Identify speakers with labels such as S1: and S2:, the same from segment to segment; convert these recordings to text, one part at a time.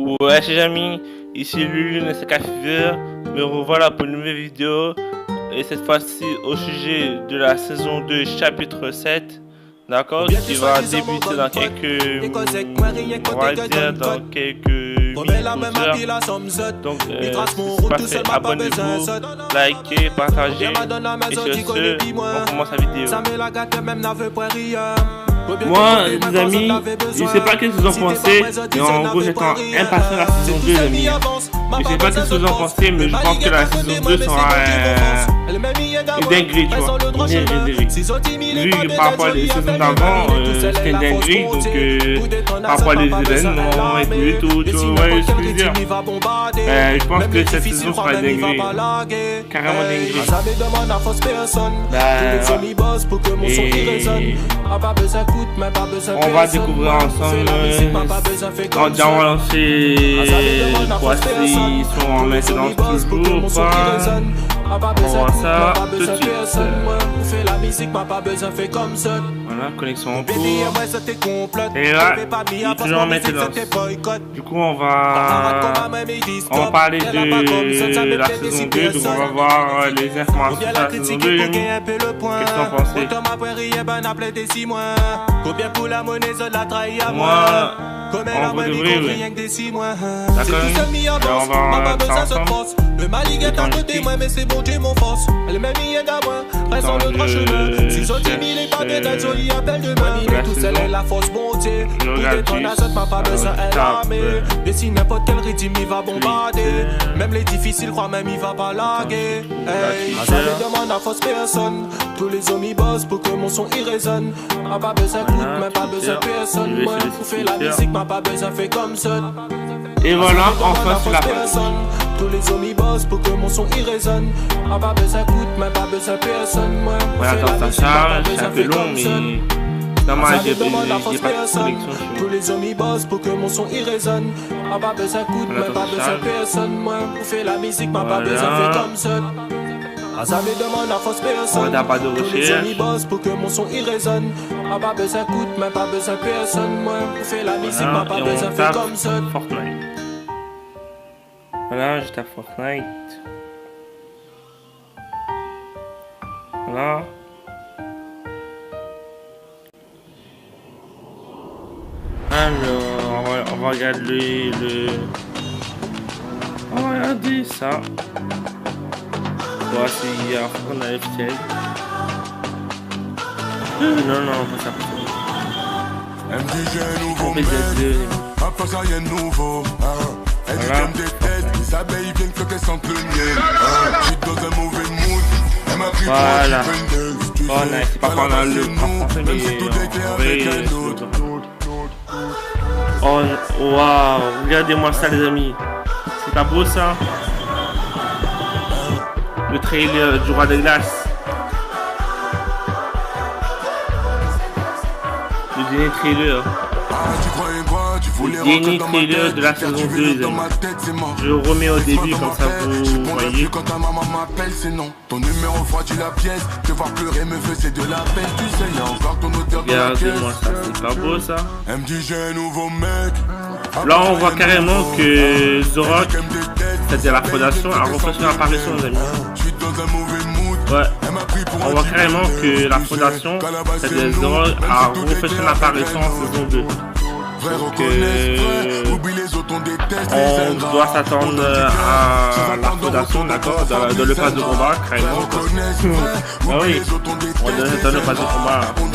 S1: Ouais, chers amis, ici Lulu SK Fever, me revoilà pour une nouvelle vidéo, et cette fois-ci au sujet de la saison 2 chapitre 7, d'accord, qui va débuter dans quelques, on va dire dans quelques minutes, heures. Donc, si c'est pas fait, abonnez-vous, likez, partagez, et sur ce, on commence la vidéo. Moi, les amis, je sais pas qu'est-ce que vous en pensez, mais en gros, j'étais impatient de la saison 2, les amis. Je sais pas qu'est-ce que vous en pensez, mais je pense que la saison 2 sera une dinguerie, tu vois. Une dinguerie. Vu que par rapport aux saisons d'avant, c'était une dinguerie, donc par rapport aux événements et tout, tu vois, ouais, ce que je veux dire. Je pense que cette saison sera une dinguerie. Carrément dinguerie. On va découvrir ensemble. On va lancer quoi s'ils sont en maintenance toujours ou pas. On va voir ça tout de suite. Voilà, connexion en cours. Et là, il est toujours en maintenance. Du coup, on va parler de la saison 2. Donc, on va voir les informations de la saison 2. Qu'est-ce que vous en pensez? Moi, on va devrait, oui. D'accord, on va faire ensemble.
S2: Le mali est à côté, moi, mais c'est bon, Dieu mon force. Le même y est d'abord, raison de droit chemin. Si j'en dis mille et pas bien d'être joli, appelle de moi. Il est tout seul, la force montée. Pour détendre la zone, m'a pas besoin d'être armé. Mais si n'importe quel rythme, il va bombarder. Même les difficiles, croient même, il va pas laguer. Hey, ça ne demande à force personne. Tous les hommes, ils bossent pour que mon son, il résonne. M'a pas besoin de coupe, même pas besoin de personne. Moi, pour faire la musique, m'a pas besoin de faire comme ça.
S1: Et voilà, enfin c'est la personne.
S2: Tous les hommes ils bossent pour que mon son il résonne. Pas besoin coûte, mais pas besoin personne. Moi,
S1: ouais, attends, ça charge, c'est un peu long, mais dommage, j'ai pas de connexion.
S2: Tous les hommes ils bossent pour que mon son il résonne. Pas besoin coûte, mais pas besoin personne. Moi, pour faire la musique, m'a pas besoin faire comme ça. Ça me demande à force personne. Tous les hommes ils bossent pour que mon son il résonne. Pas besoin coûte, mais pas besoin personne. Moi, pour faire la musique, m'a pas besoin faire comme ça.
S1: Fortnite. Voilà, j'étais à Fortnite. Voilà. Alors, on va regarder on va regarder ça. Voir s'il y a un FTL. Non, pas ça.
S3: MDG nouveau mec, après ça y'a nouveau. Elle dit comme des têtes, les abeilles viennent flotter sans le miel. J'suis dans un mauvais mood, elle m'a pris pour un chicken.
S1: Oh nice, c'est pas qu'on a le français, mais oh waouh, regardez-moi ça les amis. C'est pas beau ça? Le trailer du Roi de Glace. Le dernier trailer. Le dernier trailer de la saison 2, les amis. Je remets au début comme ça vous voyez.
S3: Quand ta maman m'appelle, c'est non. Ton numéro froidit la pièce. Te voir pleurer me faisait de la peine. Tu sais, y'a encore ton odeur dans la caisse.
S1: Regardez-moi ça, c'est pas beau ça.
S3: Elle me dit j'ai un nouveau mec.
S1: Là on voit carrément que Zorok, c'est-à-dire la fondation, a refait son apparition les amis. Ouais, on voit carrément que la fondation, c'est-à-dire Zorok, a refait son apparition en saison 2. Donc on doit s'attendre à la fondation, d'accord, dans le pas de combat, carrément. Ah oui, on doit s'attendre au pas de combat, on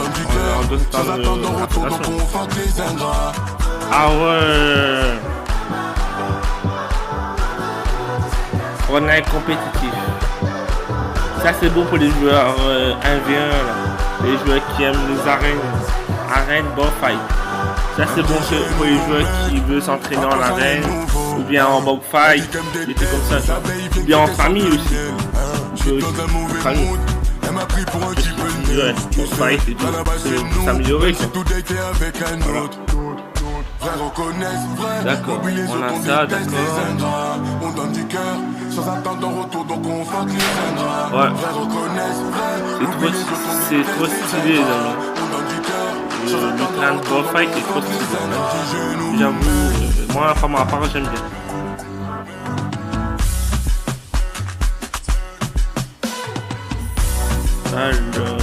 S1: doit s'attendre à la fondation. Ah ouais. Fortnite compétitif. Ça c'est bon pour les joueurs 1v1 là. Les joueurs qui aiment les arènes boss fight. Ça c'est bon pour les joueurs qui veulent s'entraîner en arène ou bien en box fight, des trucs comme ça. Ou bien en famille aussi. En famille. Ouais, box fight et tout. C'est s'améliorer quoi. Voilà. D'accord, on a ça, d'accord. Ouais. C'est trop stylé les amis. le train de fight est trop stylé. J'avoue, moi, pour ma part, j'aime bien. Alors...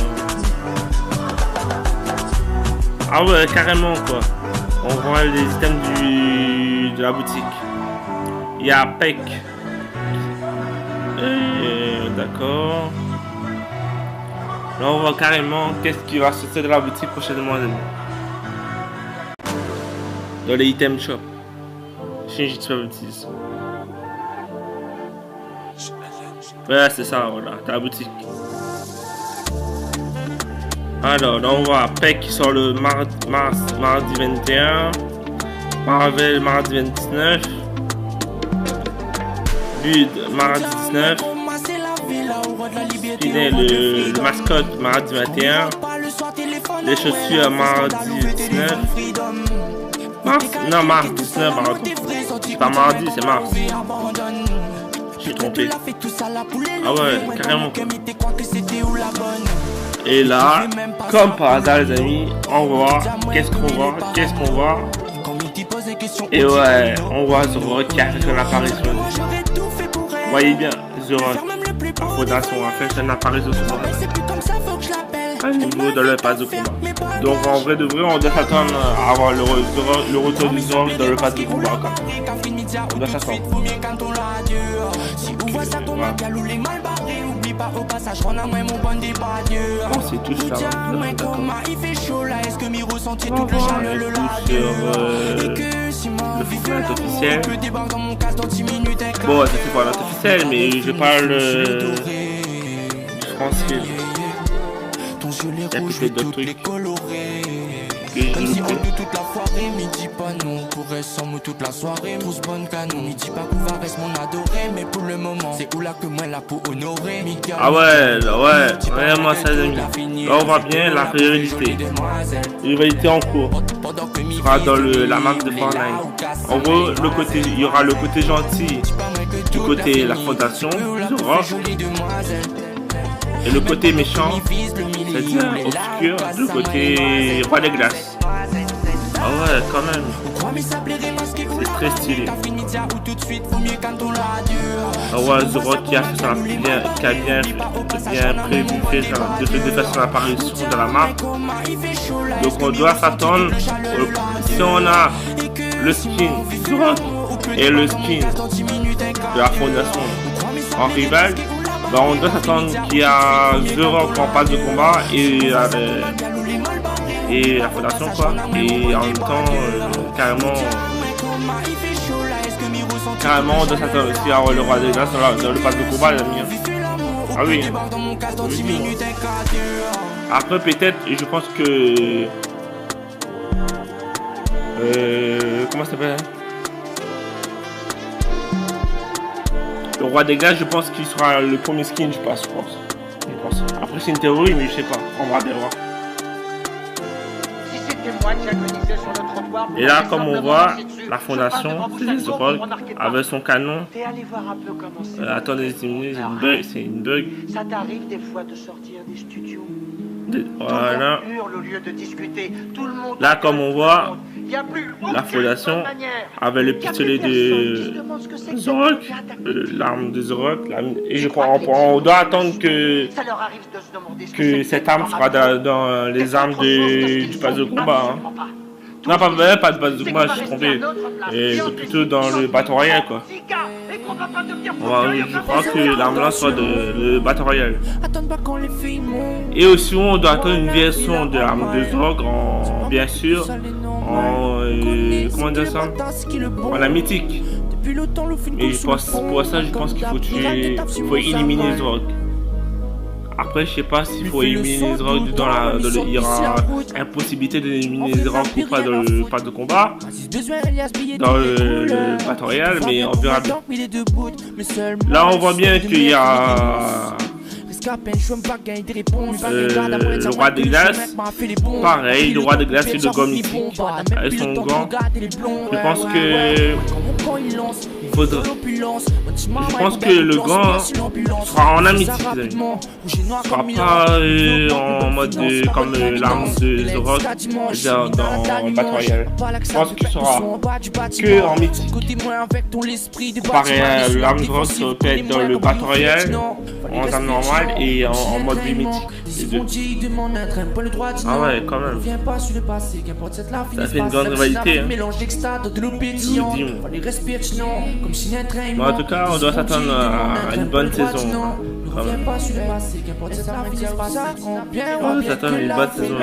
S1: Ah ouais, carrément quoi. On voit les items de la boutique. Il y a Peck. D'accord. Là on voit carrément qu'est-ce qui va sortir de la boutique prochainement. Dans les items shop. Shinji Travels. Ouais c'est ça, voilà, dans la boutique. Alors là on voit Peck qui sort le mardi 21, Marvel mardi 29, Bud mardi 19, Spinet le mascotte mardi 21, les chaussures mardi 19, mars, non mars 19 pardon, c'est pas mardi c'est mars, je suis trompé, ah ouais carrément. Et là, comme par hasard les amis, on voit, qu'est-ce qu'on voit, et ouais, on voit Zoro qui a fait son apparition. Vous voyez bien, Zoro, la fondation a fait son apparition à niveau de leur passe de combat. Donc en vrai de vrai, on doit s'attendre à avoir le retour du Zoro dans le passe de combat. On doit s'attendre. Bon, c'est tout ça. On va le format officiel. Bon, ça c'est pas officiel, mais je parle du français. Il y a peut-être d'autres trucs. On dit toute la soirée, midi pas non, on pourrait sans moi toute la soirée, tous bonne canon, midi pas pouvoir reste mon adoré, mais pour le moment, c'est où là que moi là pour honorer. Ah ouais, vraiment ça les amis. Là on voit bien la rivalité en cours. Sera dans la map de Fortnite. En gros, il y aura le côté gentil du côté la fondation, Zoro. Et le côté méchant, c'est-à-dire obscur, du côté roi des glaces. Ah ouais, quand même. C'est très stylé. Ah ouais, Zoro qui a bien prévu de faire son apparition dans la map. Donc on doit s'attendre, si on a le skin Zoro et le skin de la fondation en rival, bah on doit s'attendre qu'il y a Zoro en passe de combat et la fondation quoi, et en même temps carrément on doit s'attendre aussi à avoir le roi des glaces dans le passe de combat les amis. Ah oui, après peut-être je pense que comment ça s'appelle, le roi des glaces, je pense qu'il sera le premier skin, je pense. Après c'est une théorie, mais je sais pas, on va bien voir. Et là, comme on voit, la fondation, avec son canon. Attendez, c'est une bug.
S4: Ça t'arrive des fois de sortir des studios.
S1: Voilà. Là, comme on voit, la fondation avec le pistolet de Zoro, l'arme de Zoro, et je crois on doit attendre que cette arme sera dans les armes du pass de combat. Hein. Non, pas de pass de combat, je suis trompé. Et plutôt dans le Battle Royale quoi. Je crois que l'arme là soit le Battle Royale. Et aussi on doit attendre une version de l'arme de Zoro bien sûr comment dire ça, en la mythique. Et pour ça je pense qu'il faut éliminer Zoro. Après je sais pas s'il faut éliminer Zoro il y aura impossibilité d'éliminer Zoro ou pas dans le pas de combat, dans le Battle Royale, mais on verra bien. Là on voit bien qu'il y a le roi des glaces, pareil, le roi des glaces et le gant mythique avec son gant. Je pense que faudra. Je pense que le gars sera en amitié, les amis. Sera pas en mode comme l'arme de The Rock dans Battle Royale. Je pense qu'il sera que en mythique. Comparé à l'arme de The Rock peut être dans le Battle Royale en arme normale et en mode mythique. Les deux. Ah ouais, quand même. Ça fait une grande rivalité. Hein. Je vous dis, bon, en tout cas, on doit s'attendre à une bonne saison. Quand même. On doit s'attendre à une bonne saison.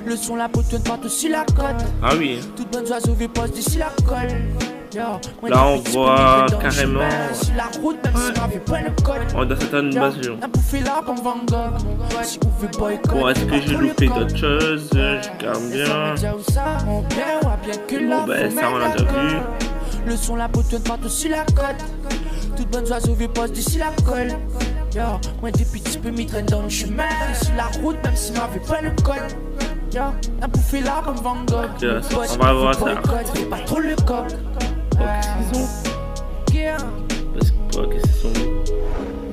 S2: Le son, la pote, pas aussi la cote.
S1: Ah oui.
S2: Toute bonne oiseau veut pas d'ici la colle.
S1: Là, on voit carrément. On doit s'attendre à une bonne saison. Bon, est-ce que j'ai loupé d'autres choses? Je garde bien. Bon, ben, ça, on l'a déjà vu.
S2: Le son, la pote, pas aussi la cote. Toute bonne oiseau veut pas d'ici la colle. Moi, depuis petit peu, m'y traîne dans le chemin. Sur la route, même si m'avait pas le code. Un bouffé là comme Van Gogh.
S1: On va voir ça.
S2: C'est pas trop le coq.
S1: Qu'est-ce qu'ils sont?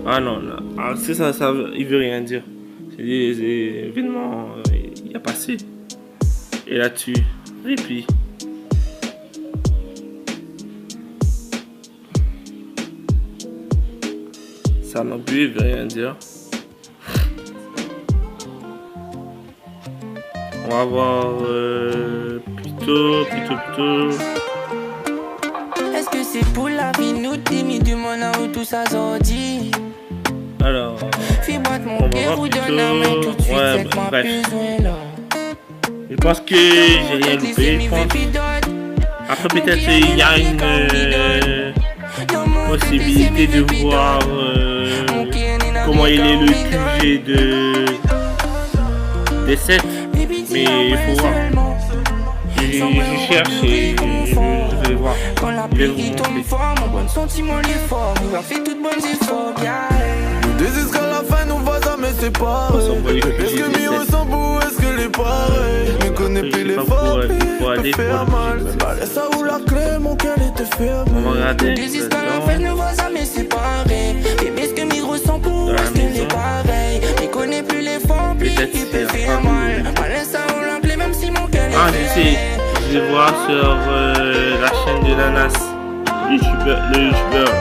S1: Ah non, non. Ah, c'est ça, il veut rien dire. C'est des événements. Il a passé. Et là-dessus, répit. Ça non plus, il veut rien dire. On va voir plutôt.
S2: Est-ce que c'est pour la vie nous timide du monde où tout ça sorti?
S1: Alors, on va voir plutôt. Ouais, bref. Je pense que j'ai rien loupé. Je pense. Après, peut-être il y a une possibilité de voir comment il est le QG des 7. Mais il faut voir. Je cherche et je vais voir. Je vais vous
S3: Désesque à la fin, nous va jamais séparer. Est-ce que mi ressemble ou est-ce que les pareils? Ne connais plus les formes, me fait mal. Laisse ça où la clé, mon cœur était fermé.
S1: On va regarder.
S2: Désesque à la fin, nous va jamais séparer. Est-ce que mi ressemble ou est-ce que les pareils? Ne connais plus les formes, il peut faire mal. Laisse ça où la clé, même si mon cœur est fermé.
S1: Je sais. Je vais voir sur la chaîne de Nanas, le youtubeur.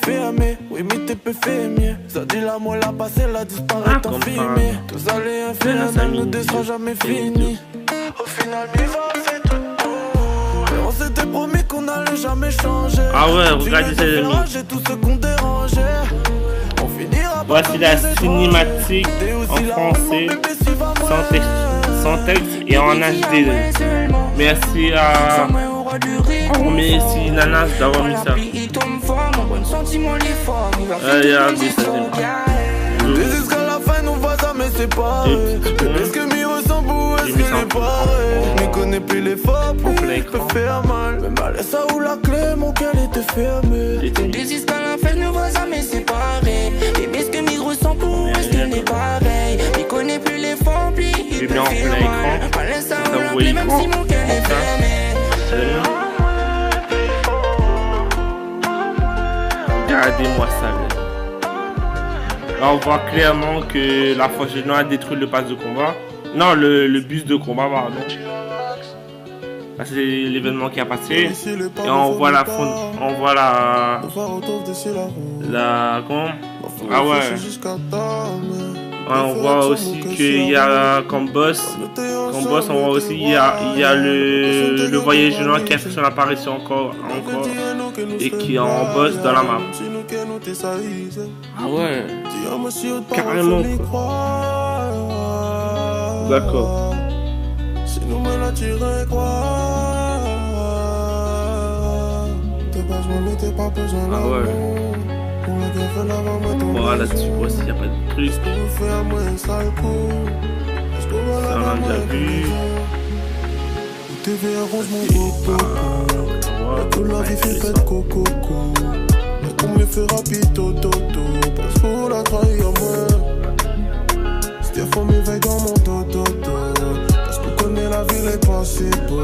S3: Fermé, oui mais t'es peu fait mieux. Ça dit la moelle a passé, la disparaît en filmé. Tous allés infernal, nous deux sera jamais fini. Au final, mi va fait tout. Et on s'était promis qu'on allait jamais changer.
S1: Ah ouais, regardez ces amis.
S3: Tout ce qu'on dérangeait. On finira.
S1: Voici la cinématique en français, sans texte et en HD. Merci à... On remercie Nanas d'avoir mis ça. Regardez ça.
S3: Jusqu'à la fin, nous va jamais séparer. Est-ce que mi ressemble ou est-ce que les pareils? Ne connais plus les formes, peut faire mal. Même à laisse ça où la clé, mon cœur était fermé.
S2: Jusqu'à la fin, nous va jamais séparer. Est-ce que mi ressemble ou est-ce que les pareils? Ne connais plus les formes, il peut faire mal. Pas laisse ça où la clé, même si mon cœur est fermé.
S1: Regardez-moi ça. Là, on voit clairement que la Forge Noire a détruit le pass de combat. Non, le bus de combat, pardon. Là, c'est l'événement qui a passé. Et on voit la comment? Ah ouais. On voit aussi qu'il y a comme boss, on voit aussi il y a le voyage noir qui a fait son apparition encore et qui est en boss dans la map. Ah ouais, carrément quoi. D'accord. Ah ouais. Voilà, là-dessus aussi, il n'y a pas de truc. Ça, on l'a déjà vu.
S3: La vie fait pas de coco. Mais qu'on me fait rapide, toto. Parce qu'on l'a trahi à moi. Stéphane m'éveille dans mon dodo. Parce qu'on connaît la ville est pas si beau.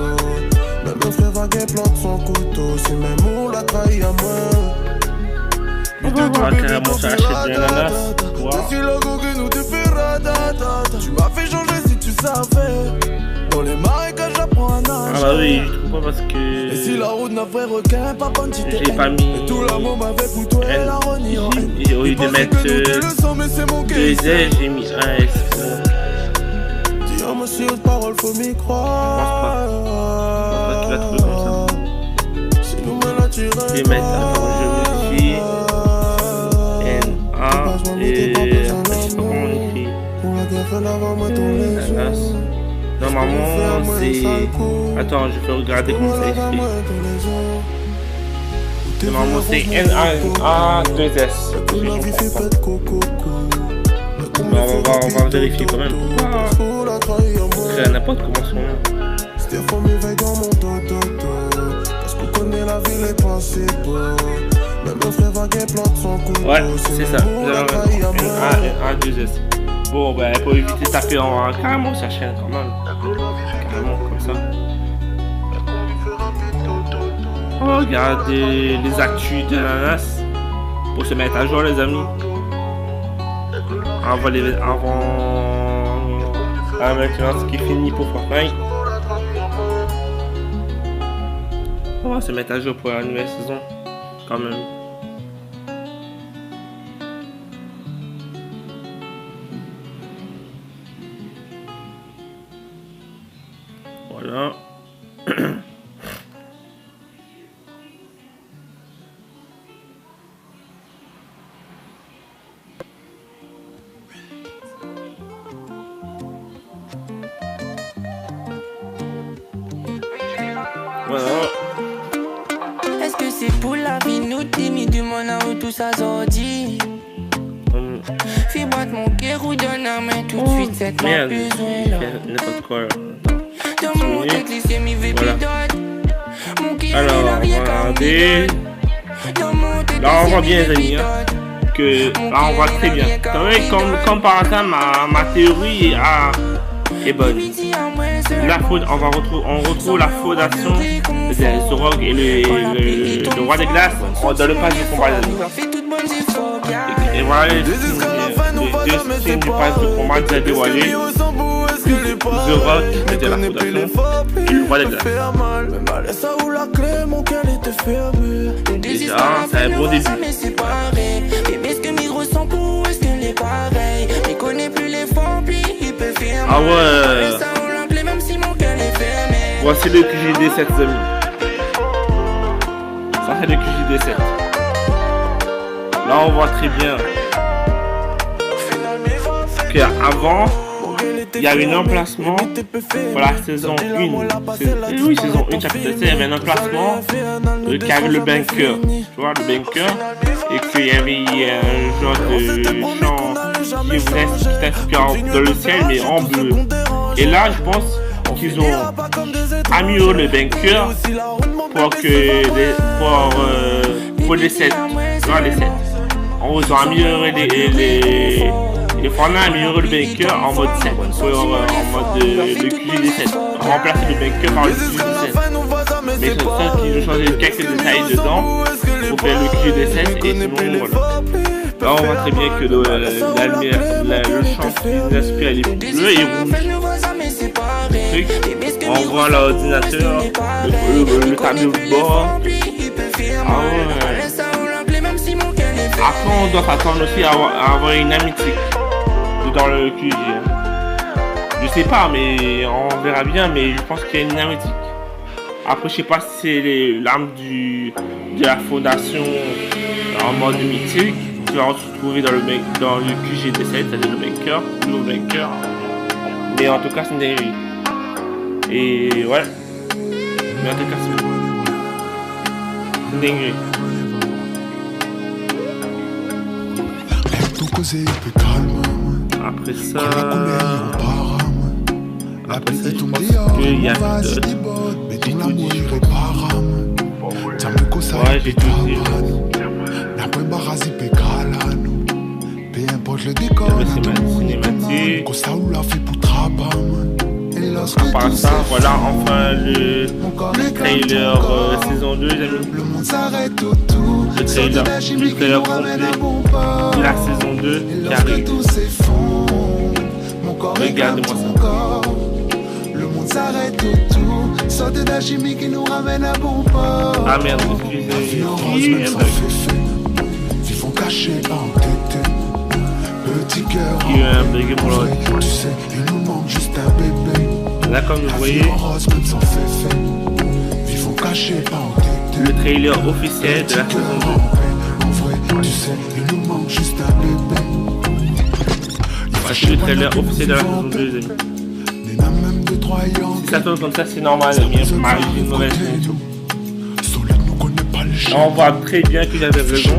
S3: Même mon frère vaguet plante son couteau. Si même on l'a trahi à moi.
S1: On va voir carrément ça achète de l'ananas.
S3: Tu m'as fait changer si tu savais. Dans les marécages j'apprends à nager.
S1: Ah bah oui, je trouve pas parce que...
S3: Et si la route n'a vrai requin, pas quantité.
S1: J'ai pas mis...
S3: Et tout l'amour m'avait foutu et la renie.
S1: Au lieu de mettre 2 Z, j'ai mis un S.
S3: Dis à moi si haute parole faut m'y croire.
S1: Je pense pas. Tu vas trouver comme ça.
S3: Si nous me la tirons.
S1: Je vais mettre, attends, je vérifie. N-A et après je sais pas comment on écrit. Ananas. Normalement c'est... Attends, je peux regarder comment ça écrit. Normalement c'est N-A-2-S. Mais on va vérifier quand même. Pourquoi n'importe comment son nom.
S3: Stéphane m'éveille dans mon dodo. Parce qu'on connaît la ville est pas si beau. Même mon frère vaguet plante son couteau.
S1: Ouais, c'est ça. N-A-2-S. Bon, ben, pour éviter de taper en carrément sa chaîne quand même. Carrément comme ça. Oh, regardez les actus de l'ananas. Pour se mettre à jour, les amis. Avant maintenant ce qui est fini pour Fortnite. On va se mettre à jour pour la nouvelle saison. Quand même. Voilà. Voilà.
S5: Est-ce que c'est pour la vie nous timide du monde où tout ça sortit? Fibre mon cœur ou donne un main tout de suite, c'est pas besoin là.
S1: N'importe quoi.
S5: Dans mon église, c'est mes vépidotes. Mon cœur
S1: Alors, regardez. Là, on voit bien, les amis, hein, que là, on voit très bien. Vous savez, comme par hasard, ma théorie est bonne. La faute, on retrouve la fondation de Zorog et le roi des glaces dans le pass du combat, les amis. Et voilà les deux signes du pass de combat déjà dévoilés. Zorog était la fondation et le roi des glaces. Déjà, c'est un bon début. Ah ouais. Voici le QGD7, amis. Ça c'est le QGD7. Là on voit très bien qu'avant il y avait un emplacement pour la saison 1. Oui, saison 1, chapitre 7, il y avait un emplacement qui avait le bunker. Tu vois, le bunker. Et qu'il y avait un genre de champ qui t'inspire dans le ciel, mais en bleu. Et là, je pense qu'ils ont amélioré le bunker pour les sets. Tu vois, les sets. Ils ont amélioré les Fortnite a amélioré le bunker en mode 7, en mode le QGD7, remplacer le bunker par le QGD7. Mais c'est ça qu'ils ont changé quelques détails dedans pour faire le QGD7 et sinon voilà. Là on voit très bien que le champ qui nous inspire est bleu et rouge. On voit l'ordinateur, le tableau de bord. Ah ouais. Après on doit s'attendre aussi à avoir une arme mythique dans le QG. Je sais pas, mais on verra bien, mais je pense qu'il y a une arme mythique. Après je sais pas si c'est l'arme de la fondation en mode mythique qui va se retrouver dans le QGD7, c'est-à-dire le bunker. Mais en tout cas c'est une dinguerie. Et ouais. Mais en tout cas c'est une dinguerie. Après ça, je pense qu'il y a d'autres. Ouais, j'ai tout dit.
S3: N'importe le décor,
S1: le cinématique. À part ça, voilà enfin le trailer saison 2, les amis. Le trailer complet de la saison 2 qui arrive. Regardez-moi ça.
S3: Le monde s'arrête autour, sorte d'un chimie qui nous ramène à bon port.
S1: Ah merde, excusez.
S3: Ils font cacher, pas entêter. Petit cœur,
S1: il y a un bug pour l'autre.
S3: tu sais, il nous manque juste un bébé.
S1: Là, comme vous voyez,
S3: ils font cacher, pas entêter.
S1: le trailer officiel de la saison 2.
S3: En vrai, tu sais, il nous manque juste un bébé.
S1: C'est le trailer officiel de la saison 2, les amis. Si ça tourne comme ça, c'est normal, les amis. Marie, j'ai une mauvaise chose. Là, on voit très bien que j'avais raison,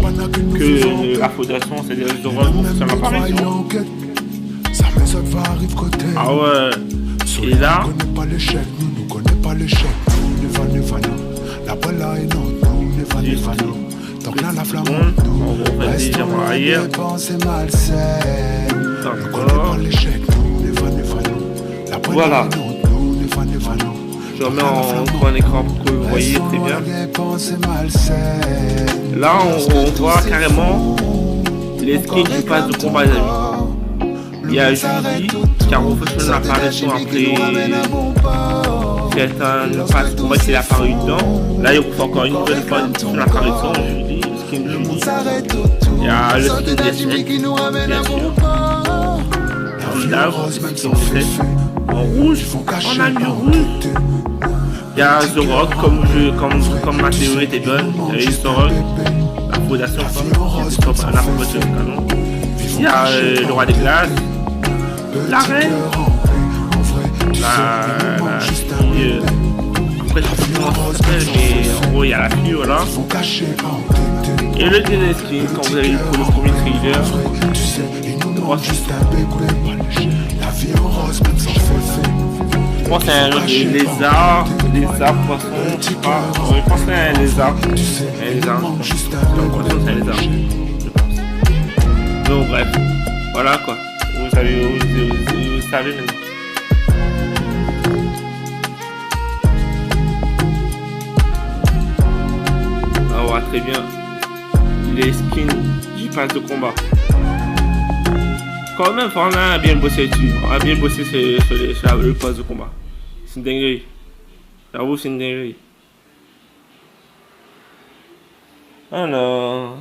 S1: que la fondation, c'est-à-dire les horreurs, c'est l'apparition. Ah ouais. Et là, on va déjà voir ailleurs. Voilà. Je remets en grand écran pour que vous voyez très bien. Là, on voit carrément les skins du pass de combat, les amis. Il y a Judy qui a refait son apparition après certains passes de combat qui est apparu dedans. Là, il refait encore une nouvelle fois son apparition, Judy, le skin de Judy. Il y a le skin des Seth, bien sûr. Là, le skin des Seth. En rouge, on a mis rouge. Il y a The Rock, comme ma théorie était bonne. Il y a The Rock, la fondation, comme un approche de canon. Il y a le roi des glaces, la reine, la fille. Après, je sais pas comment ça s'appelle, mais en gros, il y a la fille, voilà. Et le dernier skin, quand vous avez vu pour le premier trailer, je pense que c'est un lézard, poisson, je sais pas. Je pense que c'est un lézard. Un lézard. Donc, c'est un lézard, je pense. Donc, bref. Voilà quoi. Vous savez maintenant. Ah ouais, très bien. Les skins du pass de combat. Quand même, on a bien bossé dessus. On a bien bossé sur le pass de combat. C'est une dinguerie. J'avoue, c'est une dinguerie. Alors,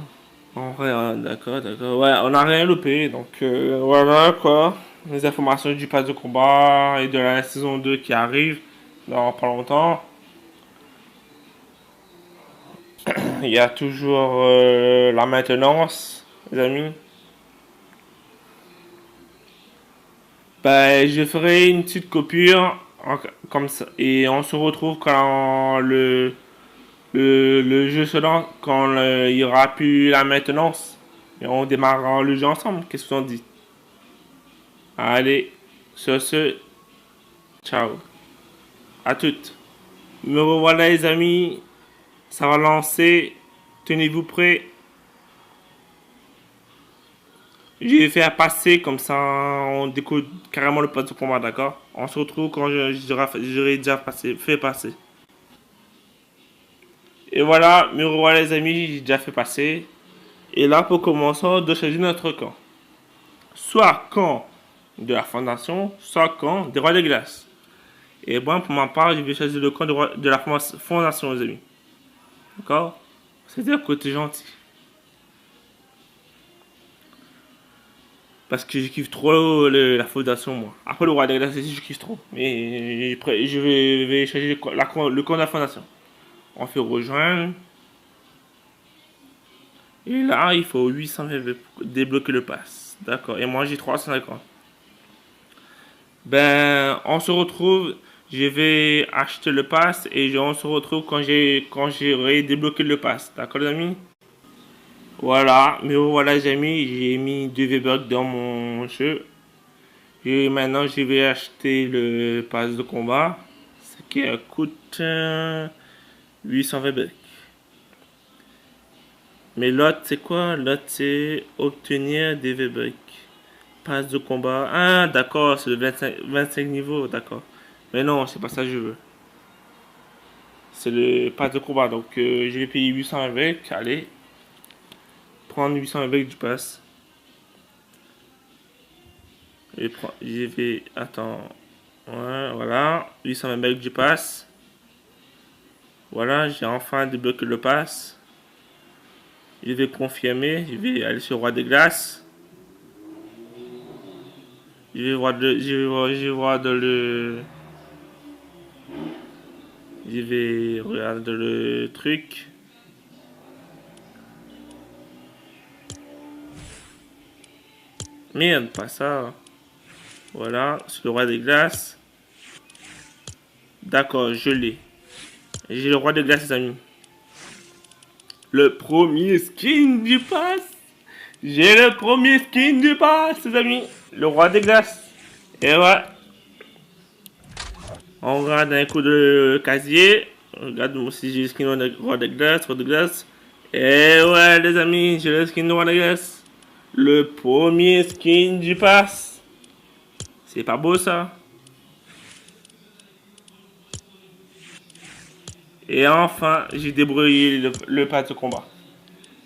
S1: en vrai, d'accord. Ouais, on n'a rien loupé. Donc, voilà quoi. Les informations du pass de combat et de la saison 2 qui arrive dans pas longtemps. Il y a toujours la maintenance, les amis. Ben, je ferai une petite coupure comme ça et on se retrouve quand le jeu se lance, quand il y aura plus la maintenance et on démarrera le jeu ensemble. Qu'est-ce que vous en dites? Allez, sur ce, ciao, à toutes. Me revoilà les amis, ça va lancer, tenez-vous prêts. Je vais faire passer, comme ça on découvre carrément le pass de combat, d'accord? On se retrouve quand j'aurai déjà fait passer. Et voilà, me revoilà les amis, j'ai déjà fait passer. Et là, pour commencer, on doit choisir notre camp. Soit camp de la fondation, soit camp des rois de glace. Et bon, pour ma part, je vais choisir le camp de la fondation, les amis. D'accord? C'est-à-dire côté gentil. Parce que je kiffe trop la fondation, moi. Après, le roi de glace aussi, je kiffe trop. Mais je vais choisir le camp de la fondation. On fait rejoindre. Et là, il faut 800 VV pour débloquer le pass. D'accord. Et moi, j'ai 350. Ben, on se retrouve. Je vais acheter le pass et on se retrouve quand j'aurai débloqué le pass. D'accord, les amis? Voilà. Mais voilà, les amis, j'ai mis 2 V-Bucks dans mon jeu. Et maintenant, je vais acheter le pass de combat. Ce qui coûte 800 V-Bucks. Mais l'autre, c'est quoi? L'autre, c'est obtenir des V-Bucks. Passe de combat. Ah, d'accord, c'est le 25 niveaux, d'accord. Mais non, c'est pas ça que je veux. C'est le pass de combat, donc je vais payer 800 avec. Allez. Prendre 800 avec du pass. Je vais... Attends. Ouais, voilà. 800 avec du pass. Voilà, j'ai enfin débloqué le pass. Je vais confirmer. Je vais aller sur Roi des Glaces. Je vais voir dans le... Je vais regarder le truc. Merde, pas ça. Voilà, c'est le Roi des Glaces. D'accord, je l'ai. J'ai le Roi des Glaces, les amis. Le premier skin du pass. J'ai le premier skin du pass, les amis. Le Roi des Glaces. Et ouais. On regarde un coup de casier. Regarde moi si j'ai le skin de Roi des Glaces. Et ouais, les amis, j'ai le skin de Roi des Glaces. Le premier skin du pass. C'est pas beau ça? Et enfin, j'ai débrouillé le pass de combat.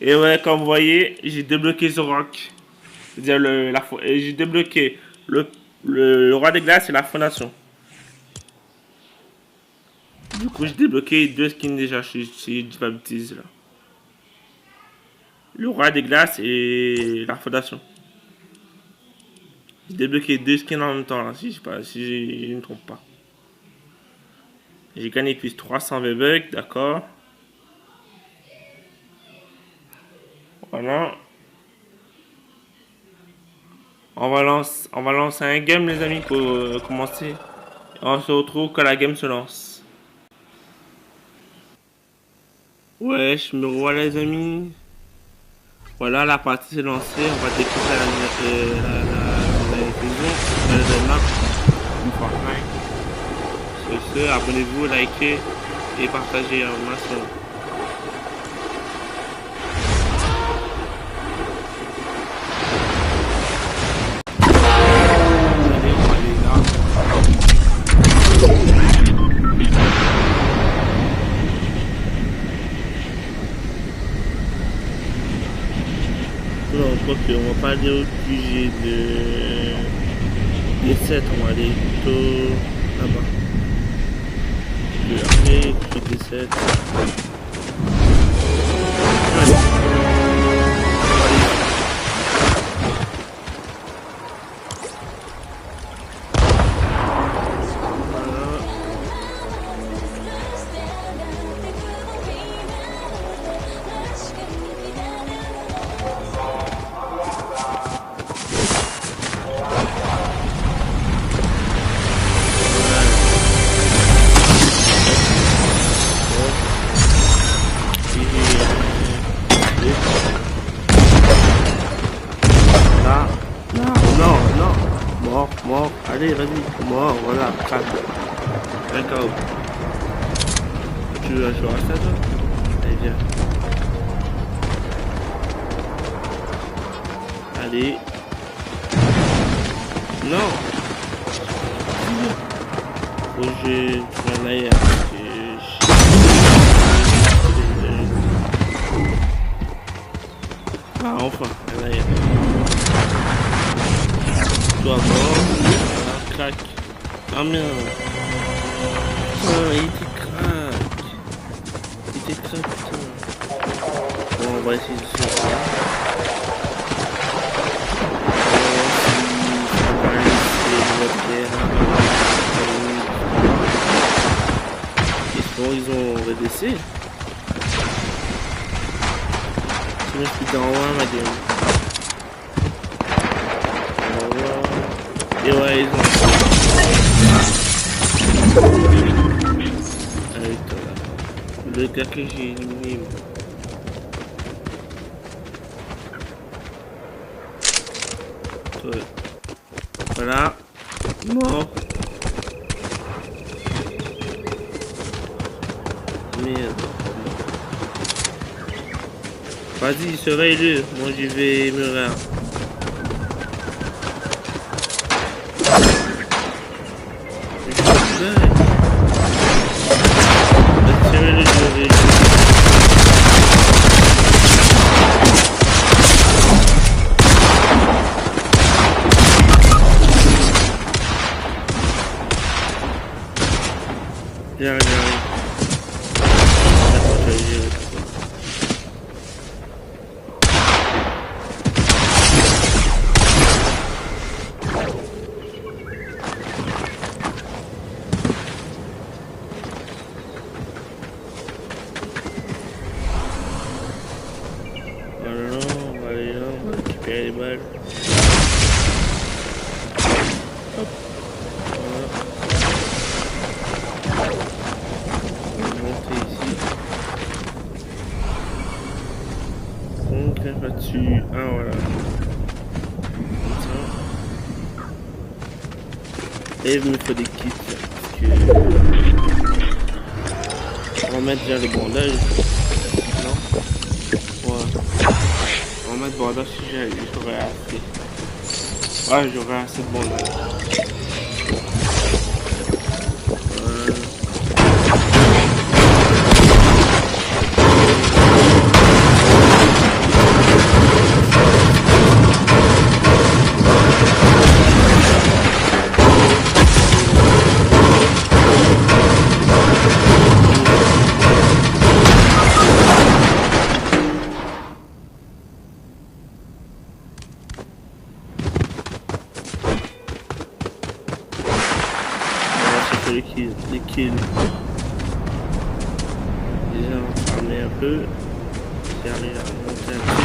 S1: Et ouais, comme vous voyez, j'ai débloqué The Rock. C'est-à-dire j'ai débloqué le Roi des Glaces et la Fondation. Du coup, j'ai débloqué 2 skins déjà, si je dis pas de bêtises là. Le Roi des Glaces et la Fondation. J'ai débloqué 2 skins en même temps là, si je ne me trompe pas. J'ai gagné plus 300 V-Bucks, d'accord. Voilà. On va lancer un game les amis pour commencer. On se retrouve quand la game se lance. Ouais, je me revois les amis. Voilà, la partie s'est lancée. On va découvrir la map du Fortnite. Sur ce, abonnez-vous, likez et partagez un maximum. Non, on va pas aller au QG des 7, on va aller plutôt là-bas. Je vais aller QG des 7. Mort, allez, vas-y, mort, voilà, crac. D'accord. Tu veux jouer à ça, toi? Allez, viens. Allez. Non. Faut que je aille ah, enfin, allez. Toi mort, voilà, crac. Ah merde. Oh, il était crack. Il était crack, putain. Bon, on va essayer de se faire. Ils ont redessé. Je me suis dans un ma game. Et ouais, ils ont. Allez, toi, le gars que j'ai éliminé. Voilà. Mort. Merde. Vas-y, surveille-le. Moi, je vais me rendre. Tirer le jeu. J'arrive. Et il me faut des kits parce que on va mettre déjà le bandage. Non? Ouais. On va mettre le bandage si j'aurais assez. Ouais, j'aurais assez de bandage. Les kills. Déjà on va farmer un peu. J'arrive à monter un peu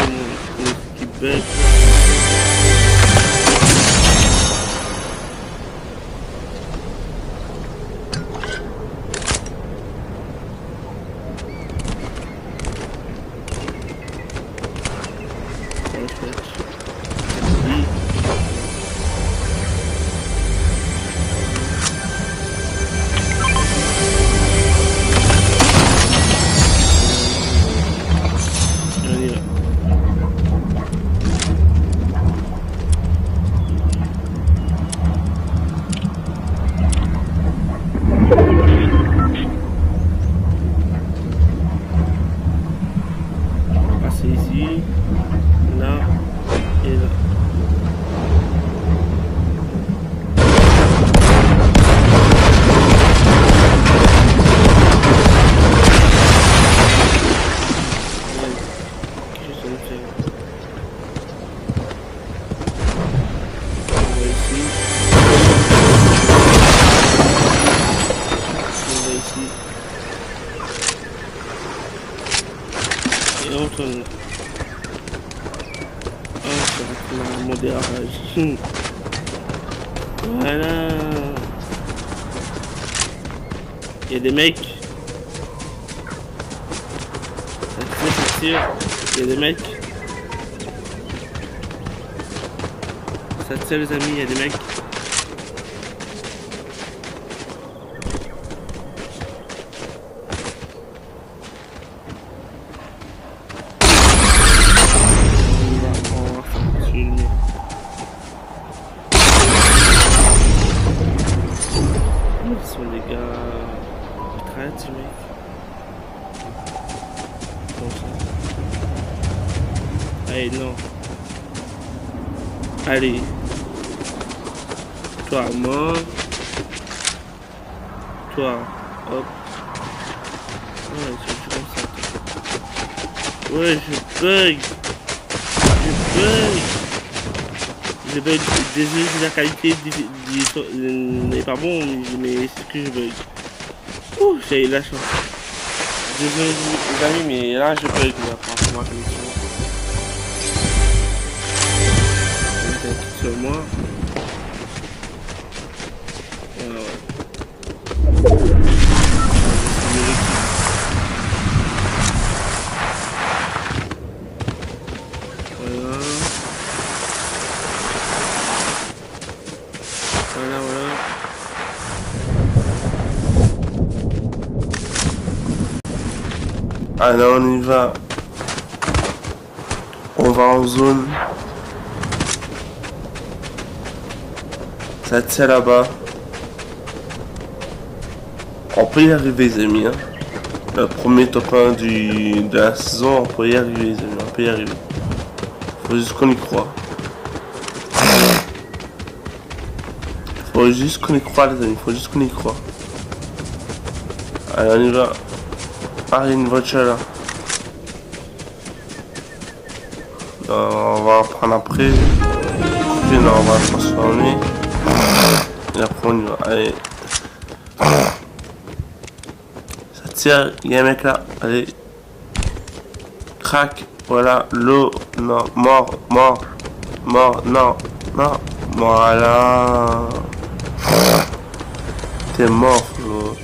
S1: mon équipe bête. Voilà. Il y a des mecs. C'est sûr. Il y a des mecs. Ça tire les amis, il y a des mecs. Allez, non. Allez. Toi, mort. Toi, hop. Ouais, c'est comme ça. Ouais, je bug. Désolé si la qualité n'est pas bon, mais c'est que je bug. Ouh, j'ai eu la chance. Désolé les amis, mais là je bug là, franchement, la connexion. Sur moi. Voilà.
S2: Alors on y va. On va en zone. Ça tient là-bas.
S6: On peut y arriver les amis, hein. Le premier top 1 de la saison, on peut y arriver les amis, on peut y arriver. Faut juste qu'on y croit. Faut juste qu'on y croit les amis, faut juste qu'on y croit. Allez on y va. Ah il y a une voiture là. On va en prendre après. Puis non, on va la transformer. Et après on y va. Allez. Ça tire, il y a un mec là. Allez. Crac. Voilà. L'eau. Non. Mort. Mort. Mort. Non. Non. Voilà. T'es mort, Flo.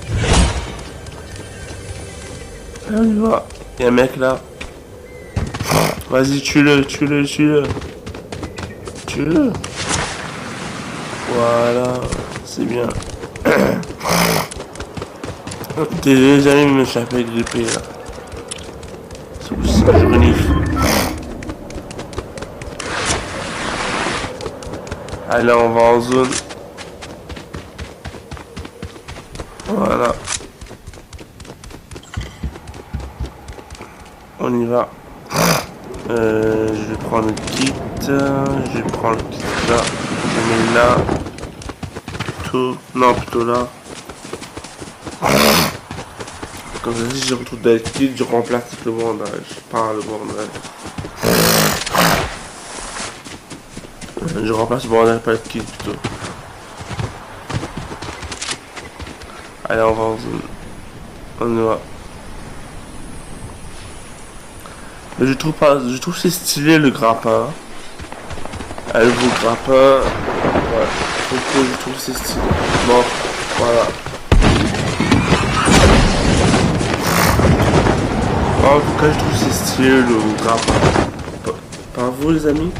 S6: Allez, on y va. Il y a un mec là. Vas-y, tue-le, tue-le, tue-le. Tue-le. Voilà. C'est bien. Désolé, jamais me suis un peu grippé là. C'est pour ça que je renifle. Allez, on va en zone. Voilà. On y va. Je vais prendre le kit. Je vais prendre le kit là. Je mets là. Plutôt. Non, plutôt là. Comme ça, si je retrouve le kit, je remplace le bandage. Pas le bandage. Je remplace le bandage par le kit plutôt. Allez, on va en zone. On y va. Mais je trouve c'est stylé le grappin. Allez, le grappin. Ouais. Je trouve c'est stylé. Bon, voilà. En tout cas, je trouve c'est stylé le grappin. Par vous les amis?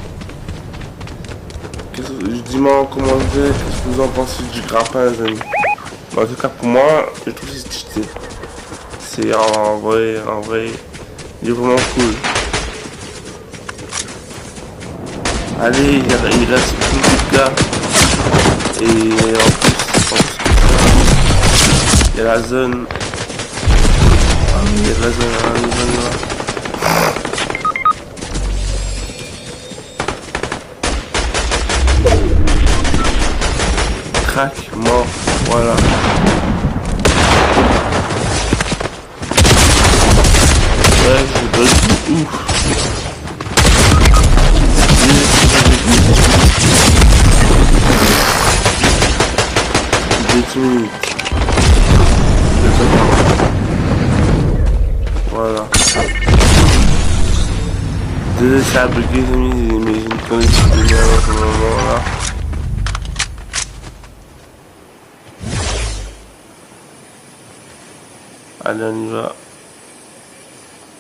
S6: Dis-moi en commentaire qu'est-ce que vous en pensez du grappin les amis. En tout cas pour moi, je trouve c'est stylé. C'est en vrai, il est vraiment cool. Allez, il reste plus de gars. Et en plus, il y a la zone. Ah oui, il y a la zone, Crac, mort, voilà. Ouais, je dois ouf. Voilà. Désolé, ça a bugué les amis, mais j'ai une connexion de bien à ce moment là. Allez, on y va.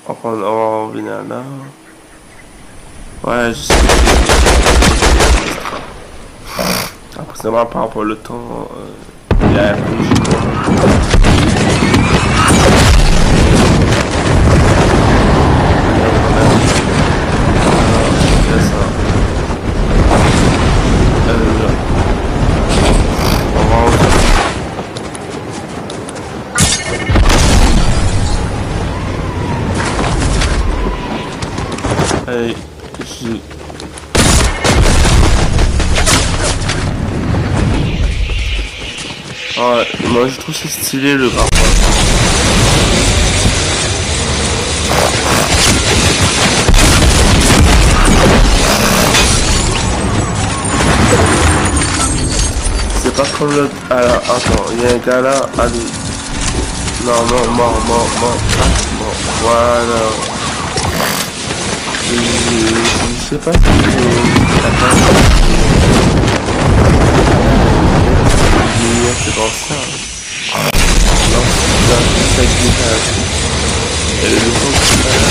S6: On va revenir là. Ouais, je sais. Après, c'est vraiment par rapport au temps. Il y a un peu Allez, ici. Ouais, moi je trouve c'est stylé le grappin. C'est pas comme le... Alors, attends, il y a un gars là, allez. Non, mort. Voilà. Je sais pas si c'est dans ça. Non, c'est ça qui est. Et le son qui est là,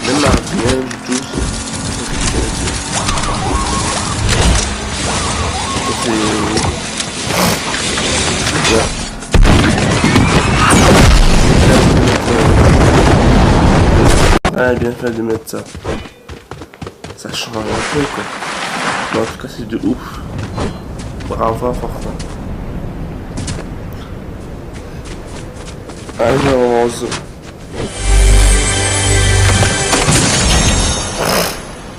S6: même mardi, du tout. Ah, bien fait de mettre ça. Ça change un peu quoi. Mais en tout cas c'est de ouf. Bravo Fortnite. Allez on avance.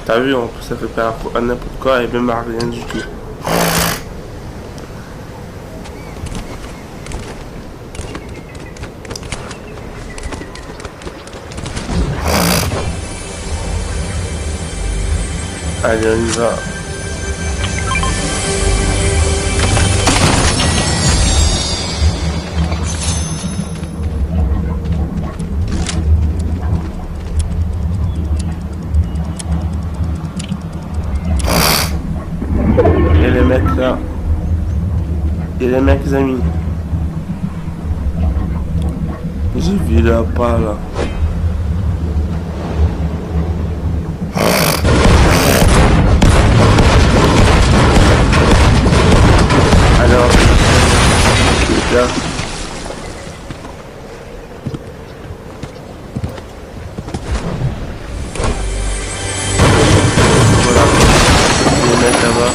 S6: T'as vu, en plus ça fait pas à n'importe quoi et même à rien du tout. Allez, on y va. Et les mecs là. Et les mecs, les amis. J'ai vu là pas là. Alors, là. Voilà. Les mecs là-bas.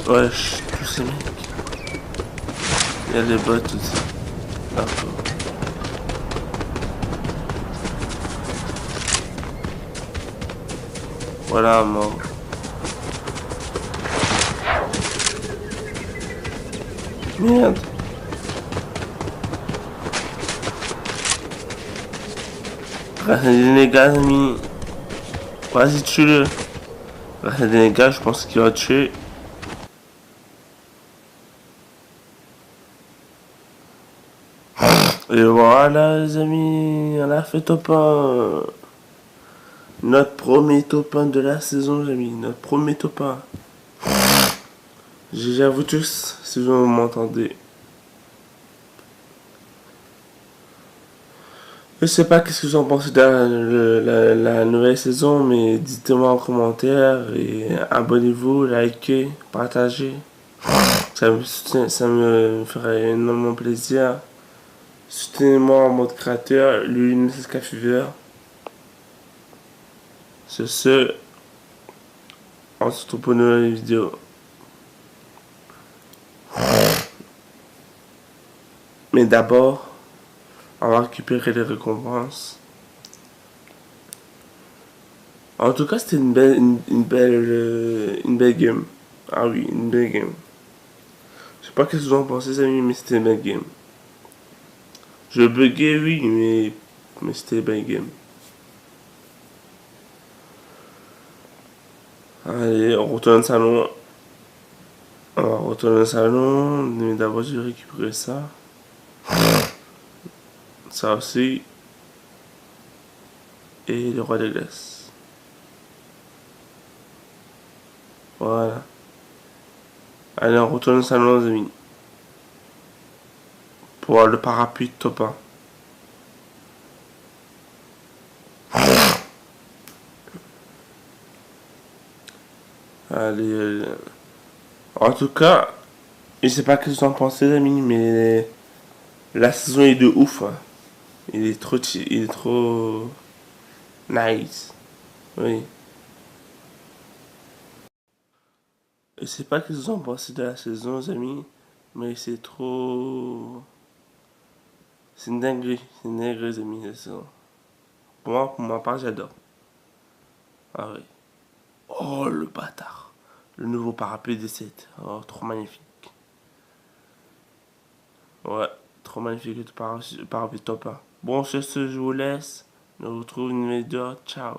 S6: Wesh, tous ces mecs. Il y a des bots aussi. D'accord. Voilà, mort. Merde. Regardez les gars, amis. Vas-y, tue-le. Regardez les gars, je pense qu'il va tuer. Et voilà les amis, on a fait top 1. Notre premier top 1 de la saison les amis, notre premier top 1. GG à vous tous, si vous m'entendez. Je sais pas qu'est-ce que vous en pensez de la nouvelle saison, mais dites-moi en commentaire et abonnez-vous, likez, partagez. Ça me ferait énormément plaisir. Soutenez-moi en mode créateur, l'UNSK Fever. Sur ce, on se retrouve pour une nouvelle vidéo. Mais d'abord, on va récupérer les récompenses. En tout cas, c'était une belle game. Ah oui, une belle game. Je sais pas qu'est-ce que vous en pensez, les amis, mais c'était une belle game. Je buguais, oui, mais c'était une belle game. Allez, on retourne au salon. On va retourner au salon. Mais d'abord, je vais récupérer ça. Ça aussi. Et le roi des glaces. Voilà. Allez, on retourne au salon, les amis. Pour voir le parapluie de top 1. Allez. En tout cas, je sais pas ce que vous en pensez, les amis, mais la saison est de ouf. Hein. Il est trop nice. Oui. Je sais pas ce que vous en pensez de la saison, les amis, mais c'est trop. C'est une dinguerie, les amis, la saison. Pour ma part, j'adore. Ah oui. Oh, le bâtard. Le nouveau parapluie des 7. Oh, trop magnifique. Ouais, trop magnifique le parapluie top 1. Bon, sur ce, je vous laisse. On se retrouve une nouvelle vidéo. Ciao.